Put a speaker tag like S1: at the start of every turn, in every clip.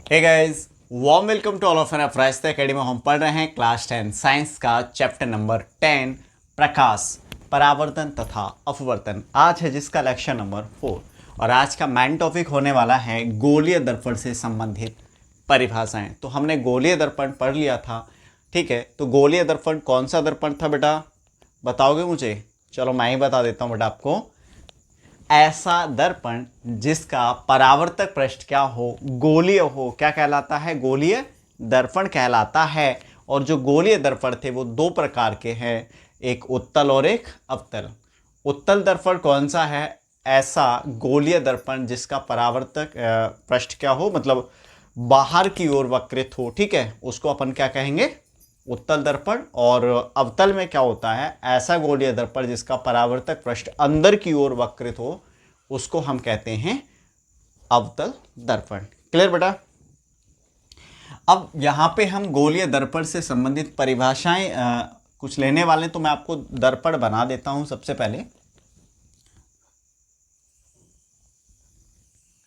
S1: Hey guys, warm welcome to all of एन अफराइस्ता academy. हम पढ़ रहे हैं क्लास 10 साइंस का चैप्टर नंबर 10 प्रकाश, परावर्तन तथा अपवर्तन। आज है जिसका लेक्चर नंबर 4 और आज का मेन टॉपिक होने वाला है गोलीय दर्पण से संबंधित परिभाषाएं। तो हमने गोलीय दर्पण पढ़ लिया था, ठीक है। तो गोलीय दर्पण कौन सा दर्पण था बेटा, बताओगे मुझे? चलो मैं ही बता देता हूँ बेटा आपको। ऐसा दर्पण जिसका परावर्तक पृष्ठ क्या हो, गोलीय हो, क्या कहलाता है? गोलीय दर्पण कहलाता है। और जो गोलीय दर्पण थे वो दो प्रकार के हैं, एक उत्तल और एक अवतल। उत्तल दर्पण कौन सा है? ऐसा गोलीय दर्पण जिसका परावर्तक पृष्ठ क्या हो, मतलब बाहर की ओर वक्रित हो, ठीक है, उसको अपन क्या कहेंगे? उत्तल दर्पण। और अवतल में क्या होता है? ऐसा गोलीय दर्पण जिसका परावर्तक पृष्ठ अंदर की ओर वक्रित हो, उसको हम कहते हैं अवतल दर्पण। क्लियर बेटा? अब यहां पे हम गोलीय दर्पण से संबंधित परिभाषाएं कुछ लेने वाले, तो मैं आपको दर्पण बना देता हूं। सबसे पहले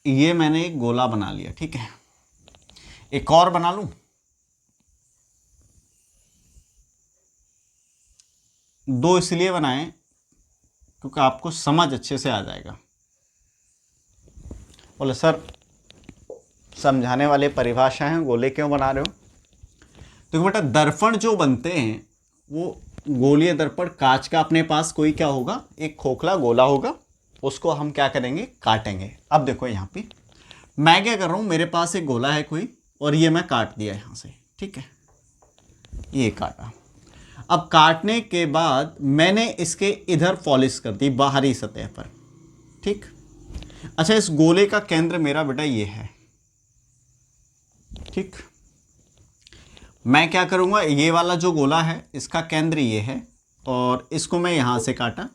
S1: ये मैंने एक गोला बना लिया, ठीक है। एक और बना लूं? दो इसलिए बनाए क्योंकि आपको समझ अच्छे से आ जाएगा। बोले सर समझाने वाले परिभाषा हैं, गोले क्यों बना रहे हो? तो बेटा दर्पण जो बनते हैं वो गोलीय दर्पण, कांच का अपने पास कोई क्या होगा, एक खोखला गोला होगा, उसको हम क्या करेंगे? काटेंगे। अब देखो यहाँ पे मैं क्या कर रहा हूँ, मेरे पास एक गोला है कोई, और ये मैं काट दिया यहाँ से, ठीक है, ये काटा। अब काटने के बाद मैंने इसके इधर पॉलिश कर दी बाहरी सतह पर, ठीक। अच्छा, इस गोले का केंद्र मेरा बेटा ये है, ठीक। मैं क्या करूंगा, ये वाला जो गोला है इसका केंद्र ये है, और इसको मैं यहां से काटा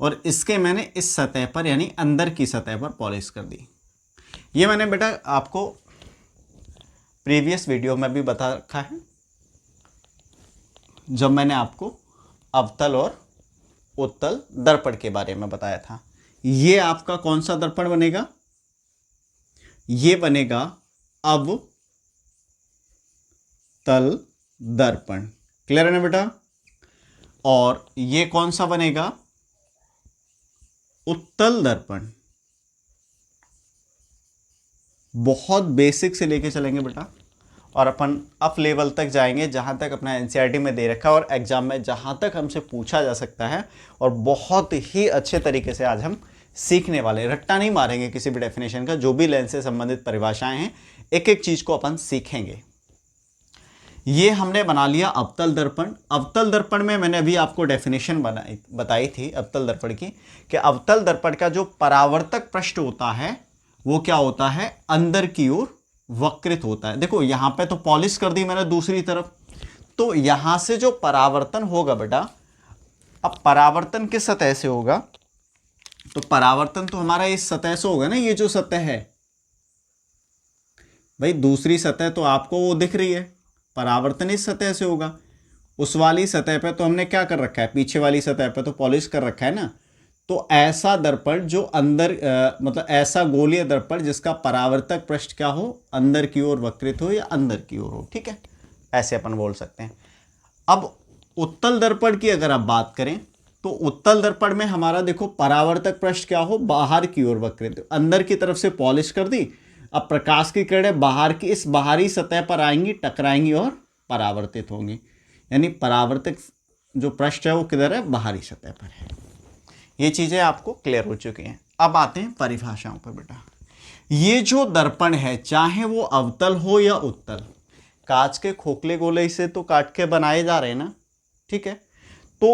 S1: और इसके मैंने इस सतह पर यानी अंदर की सतह पर पॉलिश कर दी। ये मैंने बेटा आपको प्रीवियस वीडियो में भी बता रखा है, जब मैंने आपको अवतल और उत्तल दर्पण के बारे में बताया था। ये आपका कौन सा दर्पण बनेगा? ये बनेगा अवतल दर्पण। क्लियर है ना बेटा? और ये कौन सा बनेगा? उत्तल दर्पण। बहुत बेसिक से लेके चलेंगे बेटा, और अपन अप लेवल तक जाएंगे जहां तक अपना एनसीईआरटी में दे रखा है, और एग्जाम में जहां तक हमसे पूछा जा सकता है। और बहुत ही अच्छे तरीके से आज हम सीखने वाले, रट्टा नहीं मारेंगे किसी भी डेफिनेशन का। जो भी लेंस से संबंधित परिभाषाएं हैं, एक एक चीज को अपन सीखेंगे। ये हमने बना लिया अवतल दर्पण। अवतल दर्पण में मैंने अभी आपको डेफिनेशन बताई थी अवतल दर्पण की, कि अवतल दर्पण का जो परावर्तक पृष्ठ होता है वो क्या होता है? अंदर की ओर वक्रित होता है। देखो यहां पे तो पॉलिश कर दी मैंने दूसरी तरफ, तो यहां से जो परावर्तन होगा बेटा, अब परावर्तन किस सतह से होगा? तो परावर्तन तो हमारा इस सतह से होगा ना, ये जो सतह है भाई, दूसरी सतह तो आपको वो दिख रही है, परावर्तन इस सतह से होगा। उस वाली सतह पे तो हमने क्या कर रखा है, पीछे वाली सतह पे तो पॉलिश कर रखा है ना। तो ऐसा दर्पण जो अंदर मतलब ऐसा गोलीय दर्पण जिसका परावर्तक पृष्ठ क्या हो, अंदर की ओर वक्रित हो या अंदर की ओर हो, ठीक है, ऐसे अपन बोल सकते हैं। अब उत्तल दर्पण की अगर आप बात करें, तो उत्तल दर्पण में हमारा देखो परावर्तक पृष्ठ क्या हो, बाहर की ओर वक्रित, अंदर की तरफ से पॉलिश कर दी। अब प्रकाश की किरणें बाहर की इस बाहरी सतह पर आएंगी, टकराएंगी और परावर्तित होंगी, यानी परावर्तक जो पृष्ठ है वो किधर है? बाहरी सतह पर है। ये चीजें आपको क्लियर हो चुकी हैं। अब आते हैं परिभाषाओं पर बेटा। ये जो दर्पण है, चाहे वो अवतल हो या उत्तल, कांच के खोखले गोले से तो काट के बनाए जा रहे हैं ना, ठीक है। तो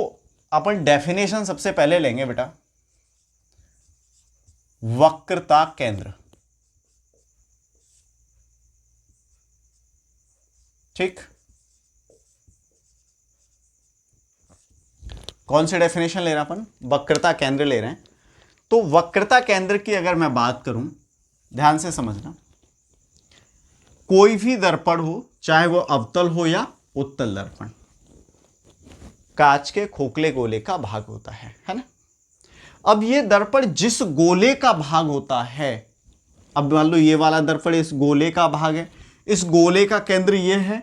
S1: अपन डेफिनेशन सबसे पहले लेंगे बेटा, वक्रता केंद्र, ठीक। कौन सी डेफिनेशन ले रहे हैं अपन? वक्रता केंद्र ले रहे हैं। तो वक्रता केंद्र की अगर मैं बात करूं, ध्यान से समझना, कोई भी दर्पण हो, चाहे वो अवतल हो या उत्तल दर्पण, कांच के खोखले गोले का भाग होता है ना। अब ये दर्पण जिस गोले का भाग होता है अब मान लो ये वाला दर्पण इस गोले का भाग है, इस गोले का केंद्र ये है,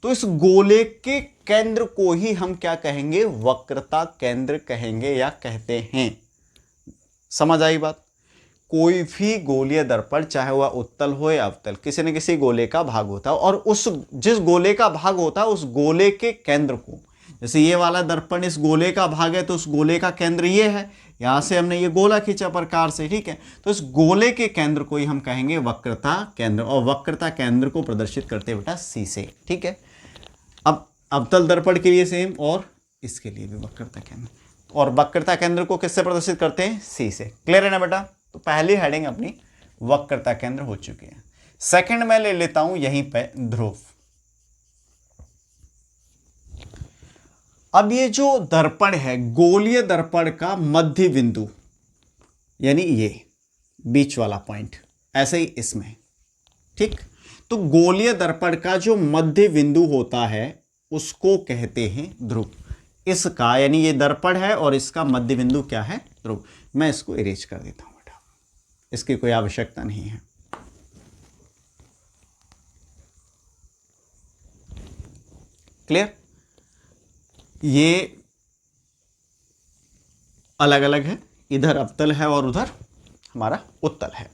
S1: तो इस गोले के केंद्र को ही हम क्या कहेंगे, वक्रता केंद्र कहेंगे या कहते हैं। समझ आई बात। कोई भी गोलीय दर्पण चाहे वह उत्तल हो या अवतल, किसी न किसी गोले का भाग होता है, और उस जिस गोले का भाग होता है उस गोले के केंद्र को, जैसे ये वाला दर्पण इस गोले का भाग है तो उस गोले का केंद्र ये है, यहां से हमने ये गोला खींचा प्रकार से, ठीक है, तो इस गोले के केंद्र को ही हम कहेंगे वक्रता केंद्र, और वक्रता केंद्र को प्रदर्शित करते हैं बेटा सी से, ठीक है। अब अवतल दर्पण के लिए सेम और इसके लिए भी वक्रता केंद्र, और वक्रता केंद्र को किससे प्रदर्शित करते हैं, सी से। क्लियर है ना बेटा। तो पहली हेडिंग अपनी वक्रता केंद्र हो चुकी है। सेकंड में ले लेता हूं यहीं पे ध्रुव। अब ये जो दर्पण है, गोलीय दर्पण का मध्य बिंदु, यानी ये बीच वाला पॉइंट, ऐसे ही इसमें, ठीक। तो गोलीय दर्पण का जो मध्य बिंदु होता है उसको कहते हैं ध्रुव। इसका यानी ये दर्पण है और इसका मध्य बिंदु क्या है, ध्रुव। मैं इसको इरेज कर देता हूं बेटा, इसकी कोई आवश्यकता नहीं है। क्लियर। ये अलग अलग है, इधर अवतल है और उधर हमारा उत्तल है।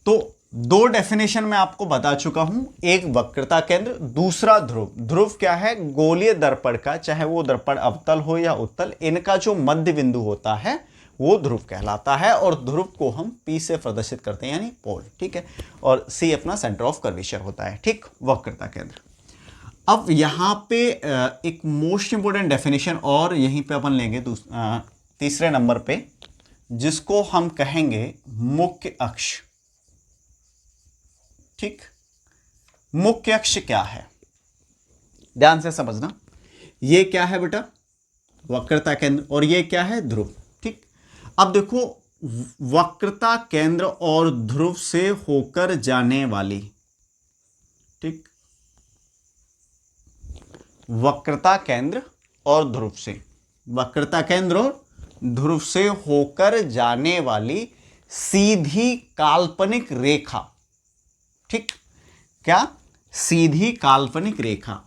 S1: तो दो डेफिनेशन मैं आपको बता चुका हूं, एक वक्रता केंद्र, दूसरा ध्रुव। ध्रुव क्या है, गोलीय दर्पण का, चाहे वो दर्पण अवतल हो या उत्तल, इनका जो मध्य बिंदु होता है वो ध्रुव कहलाता है, और ध्रुव को हम P से प्रदर्शित करते हैं यानी पोल, ठीक है, और C अपना सेंटर ऑफ कर्वेचर होता है, ठीक, वक्रता केंद्र। अब यहां पे एक मोस्ट इंपोर्टेंट डेफिनेशन और यहीं पे अपन लेंगे तीसरे नंबर पे, जिसको हम कहेंगे मुख्य अक्ष, ठीक। मुख्य अक्ष क्या है, ध्यान से समझना। ये क्या है बेटा, वक्रता केंद्र, और ये क्या है, ध्रुव, ठीक। अब देखो, वक्रता केंद्र और ध्रुव से होकर जाने वाली, ठीक, वक्रता केंद्र और ध्रुव से, वक्रता केंद्र और ध्रुव से होकर जाने वाली सीधी काल्पनिक रेखा, ठीक, क्या, सीधी काल्पनिक रेखा।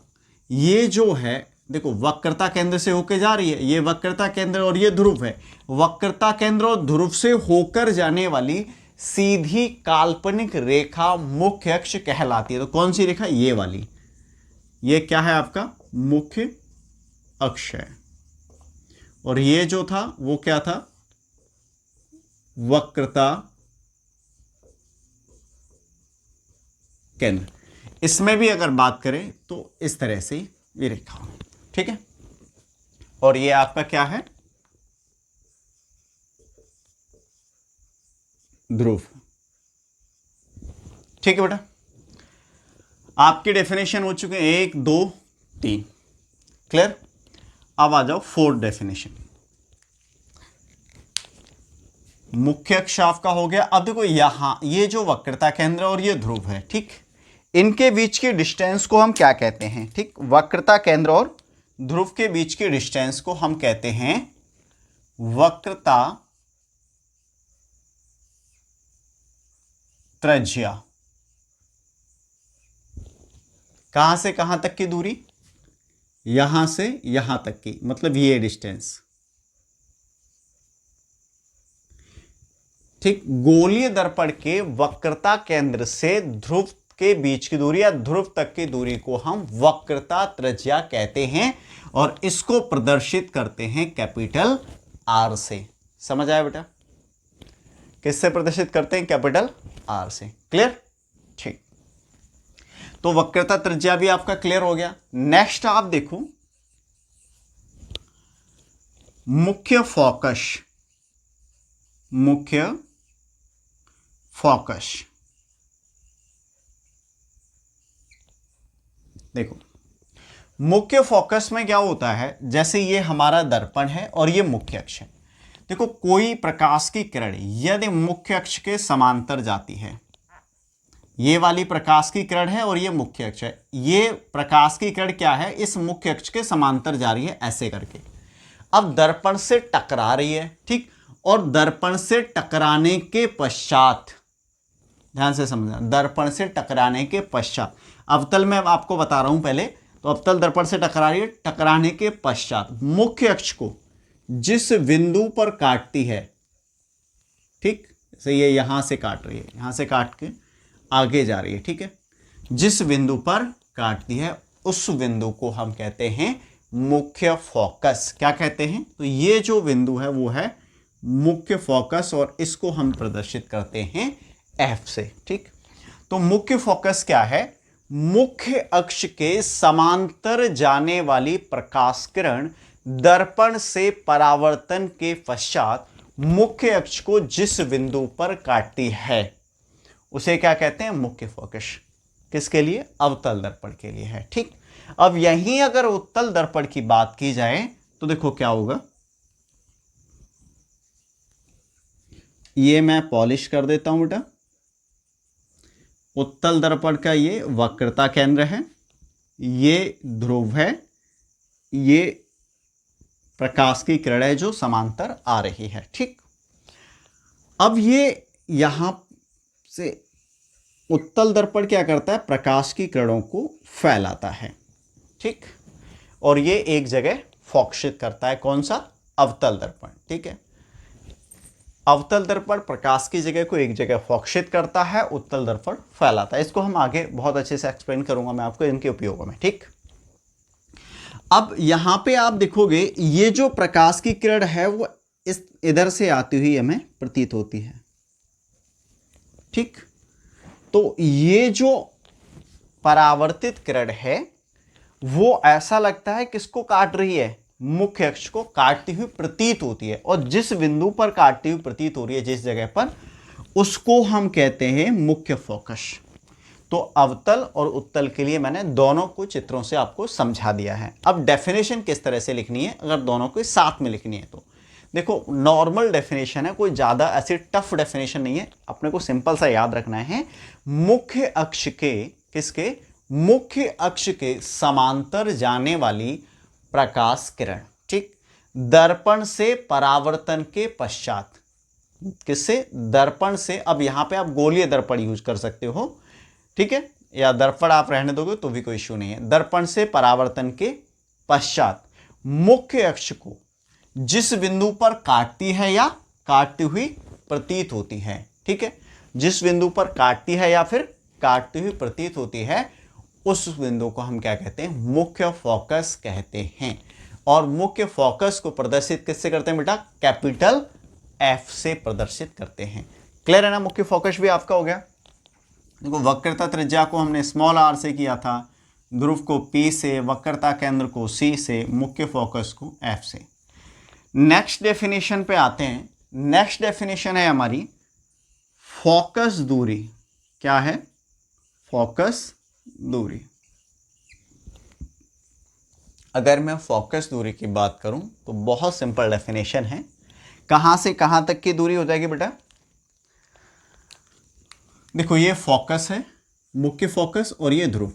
S1: ये जो है देखो, वक्रता केंद्र से होकर जा रही है, ये वक्रता केंद्र और ये ध्रुव है, वक्रता केंद्र और ध्रुव से होकर जाने वाली सीधी काल्पनिक रेखा मुख्य अक्ष कहलाती है। तो कौन सी रेखा, ये वाली, ये क्या है आपका मुख्य अक्ष है, और ये जो था वो क्या था, वक्रता केंद्र। इसमें भी अगर बात करें तो इस तरह से ये रेखा, ठीक है, और ये आपका क्या है, ध्रुव, ठीक है बेटा। आपकी डेफिनेशन हो चुके हैं 1 2 3, क्लियर। अब आ जाओ फोर्थ डेफिनेशन। मुख्य अक्ष आपका हो गया। अब देखो यहां ये जो वक्रता केंद्र और ये ध्रुव है, ठीक, इनके बीच की डिस्टेंस को हम क्या कहते हैं, ठीक, वक्रता केंद्र और ध्रुव के बीच की डिस्टेंस को हम कहते हैं वक्रता त्रिज्या। कहां से कहां तक की दूरी, यहां से यहां तक की, मतलब ये डिस्टेंस, ठीक। गोलीय दर्पण के वक्रता केंद्र से ध्रुव के बीच की दूरी या ध्रुव तक की दूरी को हम वक्रता त्रिज्या कहते हैं, और इसको प्रदर्शित करते हैं कैपिटल R से। समझ आया बेटा, किससे प्रदर्शित करते हैं, कैपिटल R से। क्लियर, ठीक। तो वक्रता त्रिज्या भी आपका क्लियर हो गया। नेक्स्ट आप देखो मुख्य फोकस, मुख्य फोकस। देखो मुख्य फोकस में क्या होता है, जैसे ये हमारा दर्पण है और ये मुख्य अक्ष है। देखो कोई प्रकाश की किरण यदि मुख्य अक्ष के समांतर जाती है, ये वाली प्रकाश की किरण है और ये मुख्य अक्ष है, ये प्रकाश की किरण क्या है, इस मुख्य अक्ष के समांतर जा रही है ऐसे करके। अब दर्पण से टकरा रही है, ठीक, और दर्पण से टकराने के पश्चात ध्यान से समझना, दर्पण से टकराने के पश्चात, अवतल में आपको बता रहा हूं पहले, तो अवतल दर्पण से टकरा रही है, टकराने के पश्चात मुख्य अक्ष को जिस बिंदु पर काटती है, ठीक, जैसे ये यहां से काट रही है, यहां से काट के आगे जा रही है, ठीक है, जिस बिंदु पर काटती है उस बिंदु को हम कहते हैं मुख्य फोकस। क्या कहते हैं? तो ये जो बिंदु है वो है मुख्य फोकस और इसको हम प्रदर्शित करते हैं F से, ठीक। तो मुख्य फोकस क्या है? मुख्य अक्ष के समांतर जाने वाली प्रकाश किरण दर्पण से परावर्तन के पश्चात मुख्य अक्ष को जिस बिंदु पर काटती है उसे क्या कहते हैं? मुख्य फोकस। किसके लिए? अवतल दर्पण के लिए है, ठीक। अब यहीं अगर उत्तल दर्पण की बात की जाए तो देखो क्या होगा, ये मैं पॉलिश कर देता हूं बेटा। उत्तल दर्पण का ये वक्रता केंद्र है, ये ध्रुव है, ये प्रकाश की किरण है जो समांतर आ रही है, ठीक। अब ये यहां से उत्तल दर्पण क्या करता है? प्रकाश की किरणों को फैलाता है, ठीक, और ये एक जगह फोकसित करता है। कौन सा? अवतल दर्पण, ठीक है। अवतल दर्पण प्रकाश की जगह को एक जगह फोकसित करता है, उत्तल दर्पण फैलाता है। इसको हम आगे बहुत अच्छे से एक्सप्लेन करूंगा मैं आपको इनके उपयोगों में, ठीक। अब यहां पे आप देखोगे ये जो प्रकाश की किरण है वो इस इधर से आती हुई हमें प्रतीत होती है, ठीक। तो ये जो परावर्तित किरण है वो ऐसा लगता है किसको काट रही है? मुख्य अक्ष को काटती हुई प्रतीत होती है, और जिस बिंदु पर काटती हुई प्रतीत हो रही है, जिस जगह पर, उसको हम कहते हैं मुख्य फोकस। तो अवतल और उत्तल के लिए मैंने दोनों को चित्रों से आपको समझा दिया है। अब डेफिनेशन किस तरह से लिखनी है अगर दोनों को साथ में लिखनी है तो देखो, नॉर्मल डेफिनेशन है, कोई ज़्यादा ऐसी टफ डेफिनेशन नहीं है, अपने को सिंपल सा याद रखना है। मुख्य अक्ष के, किसके? मुख्य अक्ष के समांतर जाने वाली प्रकाश किरण, ठीक, दर्पण से परावर्तन के पश्चात, किससे? दर्पण से। अब यहां पे आप गोलीय दर्पण यूज कर सकते हो, ठीक है, या दर्पण आप रहने दोगे तो भी कोई इश्यू नहीं है। दर्पण से परावर्तन के पश्चात मुख्य अक्ष को जिस बिंदु पर काटती है या काटती हुई प्रतीत होती है, ठीक है, जिस बिंदु पर काटती है या फिर काटती हुई प्रतीत होती है उस बिंदु को हम क्या कहते हैं? मुख्य फोकस कहते हैं। और मुख्य फोकस को प्रदर्शित किससे करते हैं बेटा? कैपिटल F से प्रदर्शित करते हैं। क्लियर है ना? मुख्य फोकस भी आपका हो गया। देखो, वक्रता त्रिज्या को हमने स्मॉल r से किया था, ध्रुव को P से, वक्रता केंद्र को C से, मुख्य फोकस को F से। नेक्स्ट डेफिनेशन पे आते हैं। नेक्स्ट डेफिनेशन है हमारी फोकस दूरी। क्या है? फोकस दूरी। अगर मैं फोकस दूरी की बात करूं तो बहुत सिंपल डेफिनेशन है। कहां से कहां तक की दूरी हो जाएगी बेटा? देखो, ये फोकस है, मुख्य फोकस, और ये ध्रुव।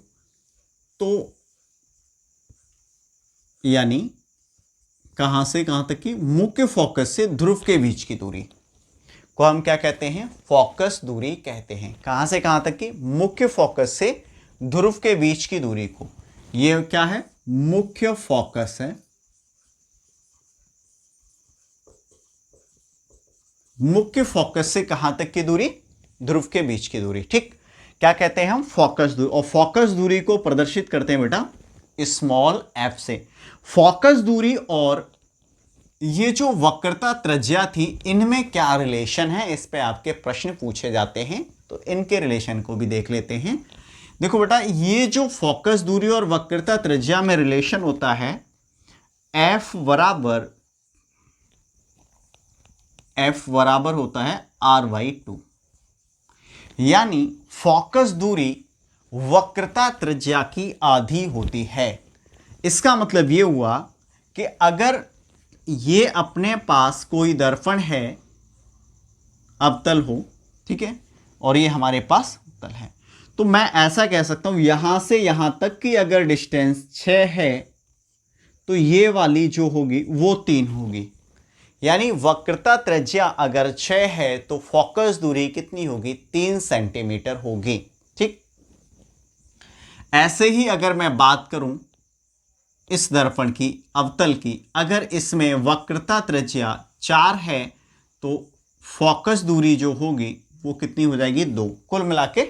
S1: तो यानी कहां से कहां तक की? मुख्य फोकस से ध्रुव के बीच की दूरी को हम क्या कहते हैं? फोकस दूरी कहते हैं। कहां से कहां तक की? मुख्य फोकस से ध्रुव के बीच की दूरी को, ये क्या है? मुख्य फोकस है। मुख्य फोकस से कहां तक की दूरी? ध्रुव के बीच की दूरी, ठीक। क्या कहते हैं हम? फोकस दूरी। और फोकस दूरी को प्रदर्शित करते हैं बेटा स्मॉल f से। फोकस दूरी और ये जो वक्रता त्रिज्या थी, इनमें क्या रिलेशन है? इस पे आपके प्रश्न पूछे जाते हैं, तो इनके रिलेशन को भी देख लेते हैं। देखो बेटा, ये जो फोकस दूरी और वक्रता त्रिज्या में रिलेशन होता है, F बराबर होता है r/2। यानी फोकस दूरी वक्रता त्रिज्या की आधी होती है। इसका मतलब ये हुआ कि अगर ये अपने पास कोई दर्पण है, अवतल हो, ठीक है, और ये हमारे पास उत्तल है, तो मैं ऐसा कह सकता हूं यहां से यहां तक की अगर डिस्टेंस 6 है तो ये वाली जो होगी वो 3 होगी। यानी वक्रता त्रिज्या अगर 6 है तो फोकस दूरी कितनी होगी? 3 सेंटीमीटर होगी। ठीक, ऐसे ही अगर मैं बात करूं इस दर्पण की, अवतल की, अगर इसमें वक्रता त्रिज्या 4 है तो फोकस दूरी जो होगी वो कितनी हो जाएगी? 2। कुल मिला के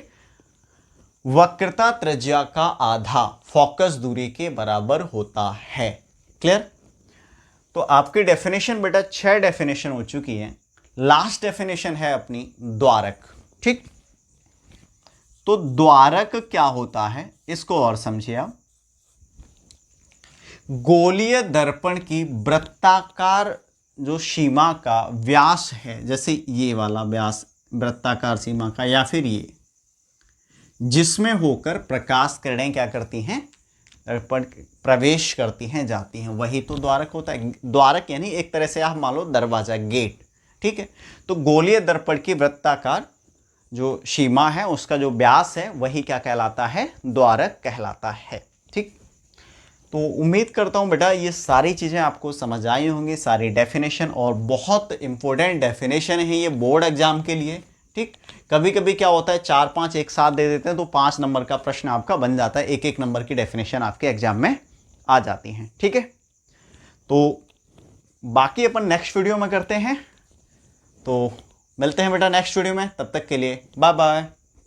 S1: वक्रता त्रिज्या का आधा फोकस दूरी के बराबर होता है। क्लियर? तो आपकी डेफिनेशन बेटा 6 डेफिनेशन हो चुकी है। लास्ट डेफिनेशन है अपनी द्वारक। ठीक, तो द्वारक क्या होता है इसको और समझिए आप। गोलीय दर्पण की वृत्ताकार जो सीमा का व्यास है, जैसे ये वाला व्यास वृत्ताकार सीमा का, या फिर ये जिसमें होकर प्रकाश किरणें क्या करती हैं? दर्पण प्रवेश करती हैं, जाती हैं, वही तो द्वारक होता है। द्वारक यानी एक तरह से आप मान लो दरवाजा, गेट। ठीक है, तो गोलीय दर्पण की वृत्ताकार जो सीमा है उसका जो व्यास है वही क्या कहलाता है? द्वारक कहलाता है। ठीक, तो उम्मीद करता हूं बेटा ये सारी चीज़ें आपको समझ आई होंगी, सारी डेफिनेशन, और बहुत इंपॉर्टेंट डेफिनेशन है ये बोर्ड एग्जाम के लिए। ठीक, कभी कभी क्या होता है 4-5 एक साथ दे देते हैं तो 5 नंबर का प्रश्न आपका बन जाता है, एक एक नंबर की डेफिनेशन आपके एग्जाम में आ जाती हैं। ठीक है, तो बाकी अपन नेक्स्ट वीडियो में करते हैं, तो मिलते हैं बेटा नेक्स्ट वीडियो में, तब तक के लिए बाय बाय।